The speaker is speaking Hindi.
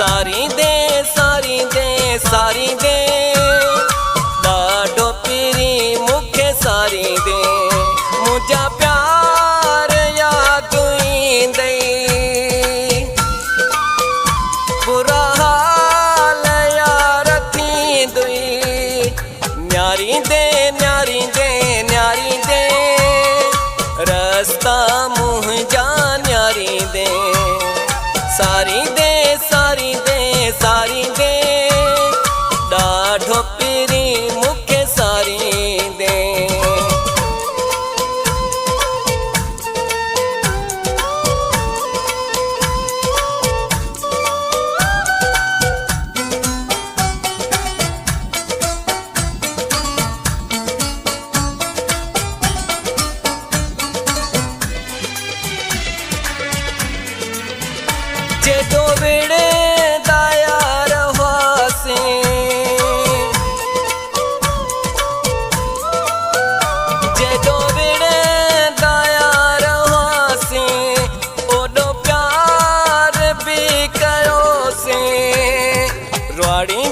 सारी दे सारी दे सारी दे ॾाढो पिरी मूंखे सारी दे मुंहिंजा प्यार याद ईंदई बुरा हाल यार थींदई न्यारी दे न्यारी दे न्यारी दे रस्ता मुंहिंजा न्यारी दे सारी दे सारी दे सारी दे ॾाढो पिरी मूंखे सारी दे जेॾो विड़े यार हुआसीं जेॾो विड़े यार हुआसीं ओॾो प्यार बि कयोसीं रुआड़ी